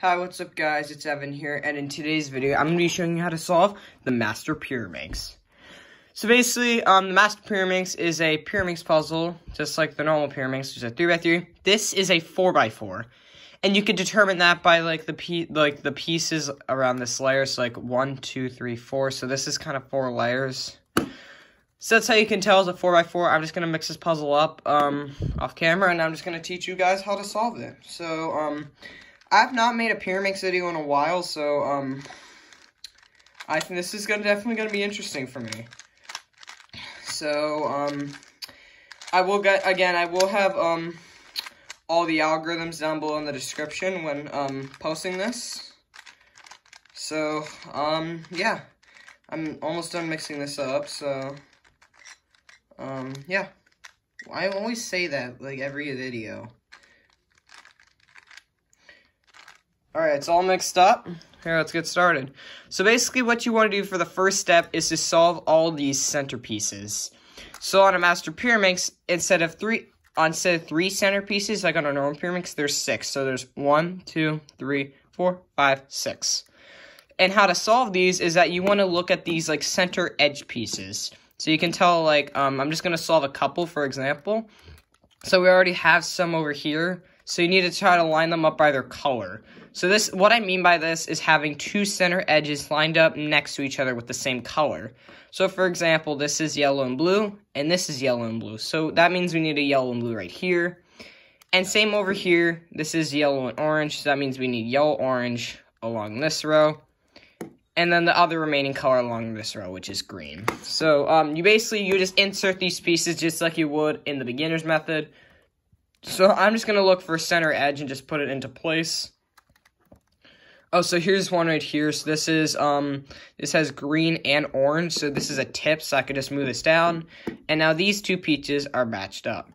Hi, what's up guys, it's Evan here, and in today's video, I'm going to be showing you how to solve the Master Pyraminx. So basically, the Master Pyraminx is a Pyraminx puzzle, just like the normal Pyraminx, which is a 3x3. This is a 4x4, and you can determine that by the pieces around this layer, so like 1, 2, 3, 4, so this is kind of 4 layers. So that's how you can tell it's a 4x4. I'm just going to mix this puzzle up off camera, and I'm just going to teach you guys how to solve it. So, I've not made a Pyraminx video in a while, so, I think this is definitely going to be interesting for me. So, I will have, all the algorithms down below in the description when, posting this. So, yeah. I'm almost done mixing this up, so, yeah. I always say that, like, every video. Alright, it's all mixed up. Here, let's get started. So basically what you want to do for the first step is to solve all these centerpieces. So on a Master Pyraminx, instead of 3 centerpieces, like on a normal Pyraminx, there's 6. So there's 1, 2, 3, 4, 5, 6. And how to solve these is that you want to look at these, like, center edge pieces. So you can tell, like, I'm just going to solve a couple, for example. So we already have some over here. So you need to try to line them up by their color. So what I mean by this is having 2 center edges lined up next to each other with the same color. So for example, this is yellow and blue, and this is yellow and blue. So that means we need a yellow and blue right here. And same over here, this is yellow and orange, so that means we need yellow-orange along this row. And then the other remaining color along this row, which is green. So you just insert these pieces just like you would in the beginner's method. So I'm just going to look for a center edge and just put it into place. Oh, so here's one right here. So this is, this has green and orange. So this is a tip, so I could just move this down. And now these 2 pieces are matched up.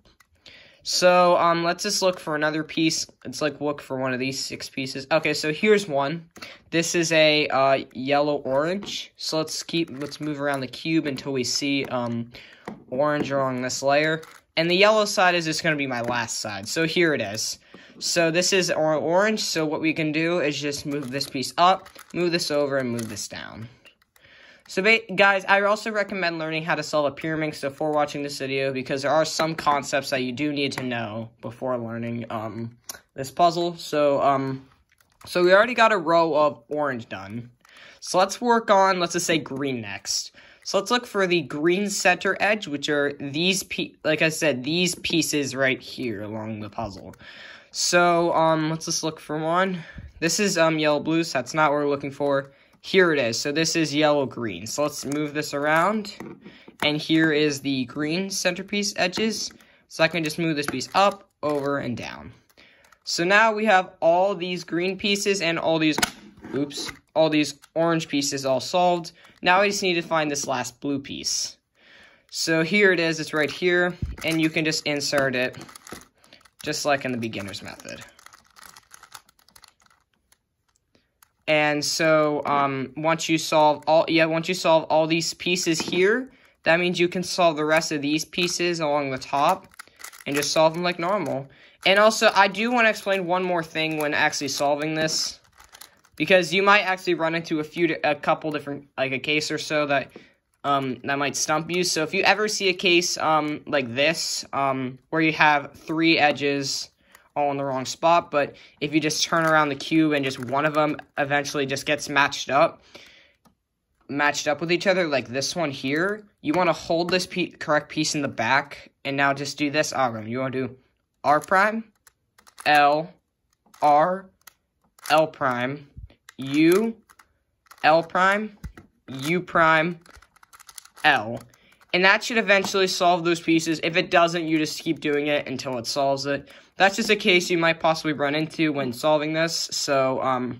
So, let's just look for another piece. Let's, look for one of these 6 pieces. Okay, so here's one. This is a, yellow-orange. So let's move around the cube until we see, orange along this layer. And the yellow side is just going to be my last side. So here it is. So this is orange. So what we can do is just move this piece up, move this over, and move this down. So guys, I also recommend learning how to solve a Pyraminx before watching this video, because there are some concepts that you do need to know before learning this puzzle. So so we already got a row of orange done. So let's work on, let's just say, green next. So let's look for the green center edge, which are these, like I said, these pieces right here along the puzzle. So, let's just look for one. This is, yellow-blue, so that's not what we're looking for. Here it is. So this is yellow-green. So let's move this around. And here is the green centerpiece edges. So I can just move this piece up, over, and down. So now we have all these green pieces and all these orange pieces all solved. Now I just need to find this last blue piece. So here it is, it's right here, and you can just insert it, just like in the beginner's method. And so, once you solve all these pieces here, that means you can solve the rest of these pieces along the top, and just solve them like normal. And also, I do want to explain one more thing when actually solving this, because you might actually run into a couple different, like a case or so that might stump you. So if you ever see a case like this, where you have 3 edges all in the wrong spot, but if you just turn around the cube and just one of them eventually just gets matched up with each other, like this one here, you want to hold this correct piece in the back, and now just do this algorithm. You want to do R prime, L, R, L prime, U, L prime, U prime, L. And that should eventually solve those pieces. If it doesn't, you just keep doing it until it solves it. That's just a case you might possibly run into when solving this. So,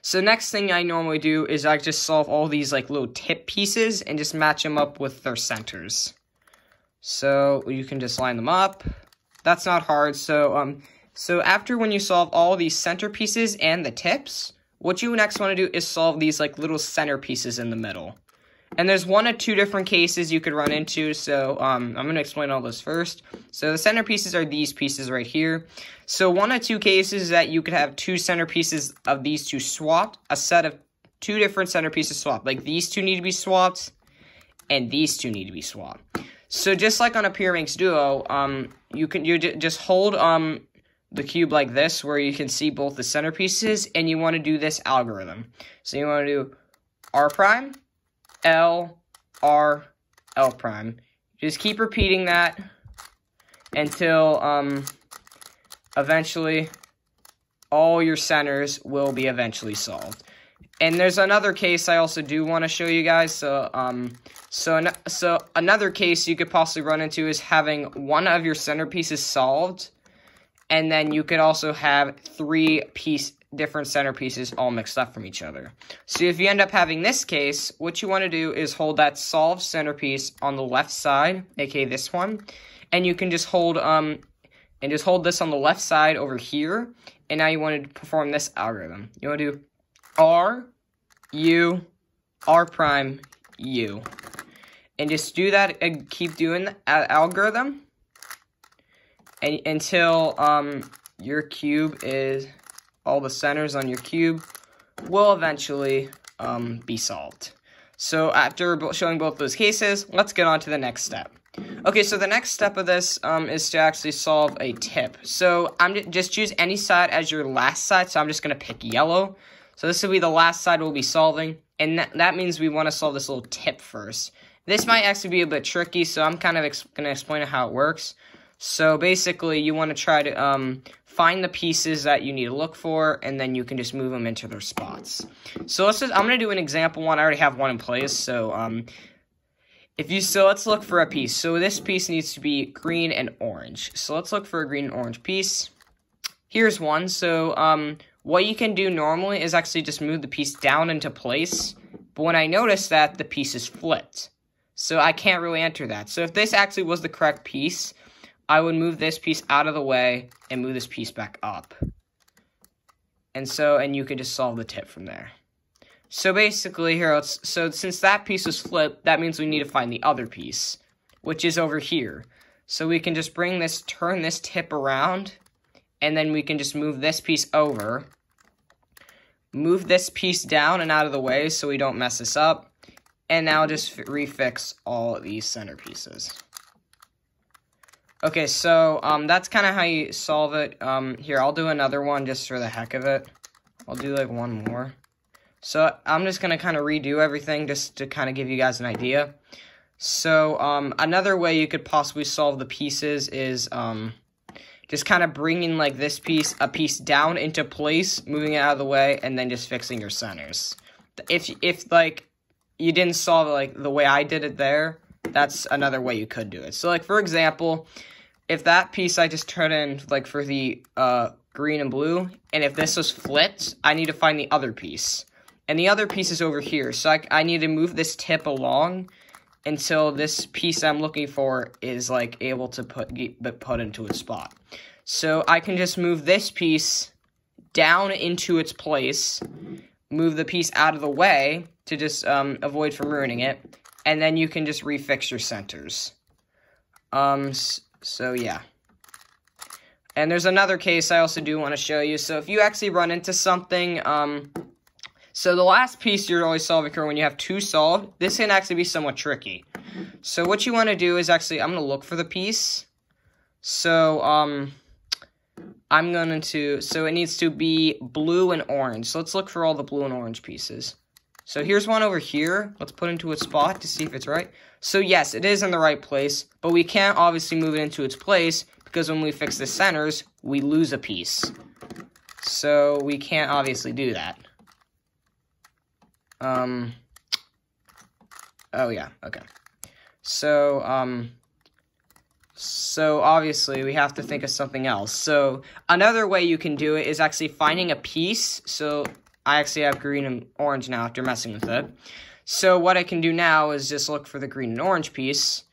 so next thing I normally do is I just solve all these, like, little tip pieces and just match them up with their centers. So you can just line them up. That's not hard. So, so after when you solve all these center pieces and the tips, what you next want to do is solve these, like, little center pieces in the middle. And there's one of two different cases you could run into, so I'm going to explain all this first. So the centerpieces are these pieces right here. So one of two cases that you could have two centerpieces of these two swapped, a set of two different centerpieces swapped. Like these two need to be swapped, and these two need to be swapped. So just like on a Pyraminx Duo, you just hold the cube like this, where you can see both the centerpieces, and you want to do this algorithm. So you want to do R prime, L, R, L prime. Just keep repeating that until eventually all your centers will be eventually solved. And there's another case I also do want to show you guys. So another case you could possibly run into is having one of your centerpieces solved, and then you could also have three different centerpieces all mixed up from each other. So if you end up having this case, what you want to do is hold that solved centerpiece on the left side, aka this one, and you can just hold this on the left side over here, and now you want to perform this algorithm. You want to do R, U, R prime, U, and just do that and keep doing the algorithm until your cube is, all the centers on your cube will eventually be solved. So after showing both those cases, let's get on to the next step. Okay, so the next step of this is to actually solve a tip. So just choose any side as your last side, so I'm just going to pick yellow. So this will be the last side we'll be solving, and that means we want to solve this little tip first. This might actually be a bit tricky, so I'm kind of going to explain how it works. So basically, you want to try to find the pieces that you need to look for, and then you can just move them into their spots. So I'm going to do an example one. I already have one in place. So let's look for a piece. So this piece needs to be green and orange. So let's look for a green and orange piece. Here's one. So what you can do normally is actually just move the piece down into place. But when I notice that, the piece is flipped. So I can't really enter that. So if this actually was the correct piece, I would move this piece out of the way and move this piece back up. And you could just solve the tip from there. So basically here, since that piece was flipped, that means we need to find the other piece, which is over here. So we can just turn this tip around, and then we can just move this piece over, move this piece down and out of the way so we don't mess this up, and now just refix all of these centerpieces. Okay, so that's kind of how you solve it. Here, I'll do another one just for the heck of it. I'll do like one more. So I'm just going to kind of redo everything just to kind of give you guys an idea. So another way you could possibly solve the pieces is just kind of bringing like a piece down into place, moving it out of the way, and then just fixing your centers. If like you didn't solve it like the way I did it there, that's another way you could do it. So like for example, if that piece I just turned in like for the green and blue, and if this was flipped, I need to find the other piece. And the other piece is over here, so I need to move this tip along until this piece I'm looking for is like able to get put into its spot. So I can just move this piece down into its place, move the piece out of the way to just avoid from ruining it, and then you can just refix your centers. So yeah. And there's another case I also do want to show you. So if you actually run into something, so the last piece you're always solving for when you have two solved, this can actually be somewhat tricky. So what you want to do is actually, I'm going to look for the piece. So so it needs to be blue and orange. So let's look for all the blue and orange pieces. So here's one over here. Let's put it into its spot to see if it's right. So yes, it is in the right place, but we can't obviously move it into its place because when we fix the centers, we lose a piece. So we can't obviously do that. Oh yeah, okay. So obviously we have to think of something else. So another way you can do it is actually finding a piece. So I actually have green and orange now after messing with it. So what I can do now is just look for the green and orange piece.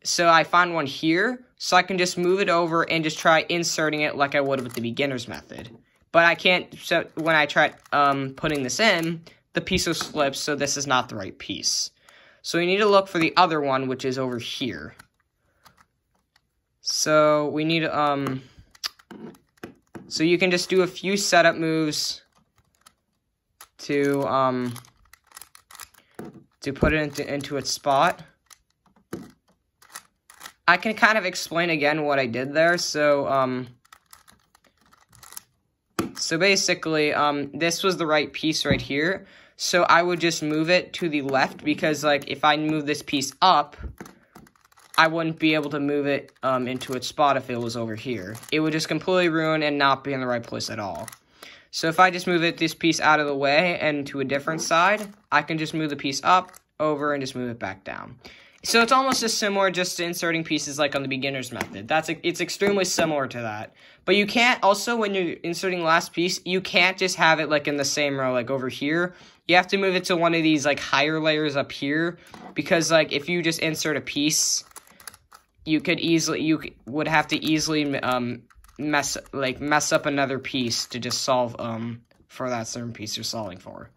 So I find one here, so I can just move it over and just try inserting it like I would with the beginner's method. But I can't, so when I tried putting this in, the piece was flipped, so this is not the right piece. So we need to look for the other one, which is over here. So we need, so you can just do a few setup moves to put it into its spot. I can kind of explain again what I did there. So basically, this was the right piece right here. So I would just move it to the left because, like, if I move this piece up, I wouldn't be able to move it into its spot if it was over here. It would just completely ruin and not be in the right place at all. So if I just move this piece out of the way and to a different side, I can just move the piece up, over, and just move it back down. So it's almost as similar just to inserting pieces like on the beginner's method. It's extremely similar to that. But you can't, also when you're inserting last piece, you can't just have it like in the same row like over here. You have to move it to one of these like higher layers up here, because like if you just insert a piece, you would have to easily mess up another piece to just solve for that certain piece you're solving for.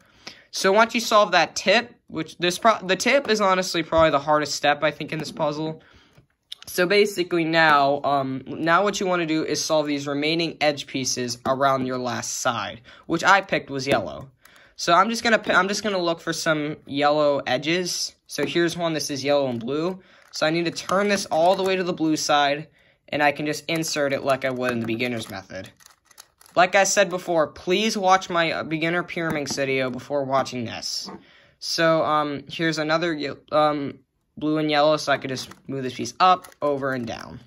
So once you solve that tip, which the tip is honestly probably the hardest step I think in this puzzle. So basically now what you want to do is solve these remaining edge pieces around your last side, which I picked was yellow. So I'm just gonna look for some yellow edges. So here's one. This is yellow and blue. So I need to turn this all the way to the blue side, and I can just insert it like I would in the beginner's method. Like I said before, please watch my beginner Pyraminx video before watching this. So, here's another blue and yellow, so I could just move this piece up, over, and down.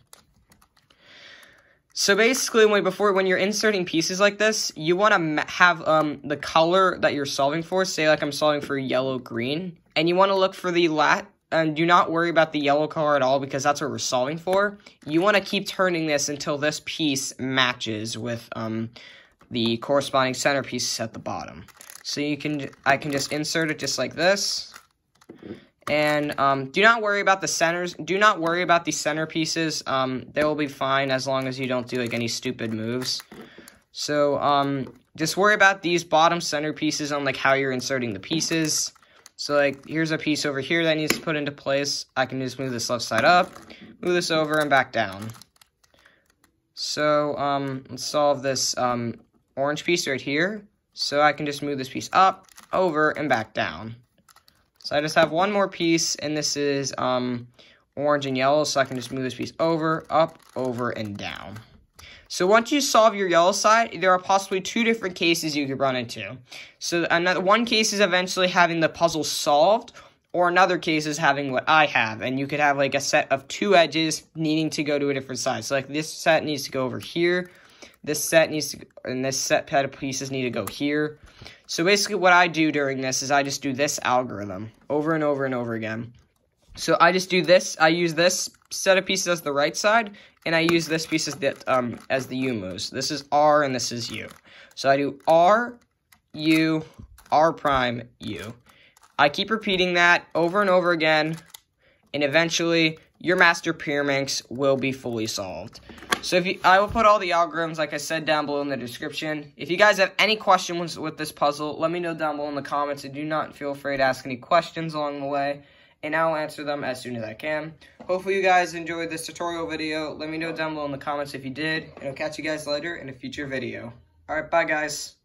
So basically, when you're inserting pieces like this, you want to have the color that you're solving for. Say like I'm solving for yellow-green, and you want to look for the and do not worry about the yellow color at all, because that's what we're solving for. You want to keep turning this until this piece matches with the corresponding centerpiece at the bottom. So I can just insert it just like this. And do not worry about the centers. Do not worry about the center pieces. They will be fine as long as you don't do like any stupid moves. So just worry about these bottom center pieces on like how you're inserting the pieces. So, like, here's a piece over here that needs to put into place. I can just move this left side up, move this over, and back down. So, let's solve this orange piece right here. So, I can just move this piece up, over, and back down. So, I just have one more piece, and this is orange and yellow. So, I can just move this piece over, up, over, and down. So once you solve your yellow side, there are possibly two different cases you could run into. So one case is eventually having the puzzle solved, or another case is having what I have. And you could have like a set of two edges needing to go to a different side. So like this set needs to go over here. This set needs to, and this set of pieces need to go here. So basically what I do during this is I just do this algorithm over and over and over again. So I just do this. I use this set of pieces as the right side, and I use this piece as the U moves. This is R, and this is U. So I do R, U, R prime, U. I keep repeating that over and over again, and eventually your master Pyraminx will be fully solved. So I will put all the algorithms, like I said, down below in the description. If you guys have any questions with this puzzle, let me know down below in the comments, and do not feel afraid to ask any questions along the way, and I'll answer them as soon as I can. Hopefully you guys enjoyed this tutorial video. Let me know down below in the comments if you did, and I'll catch you guys later in a future video. Alright, bye guys.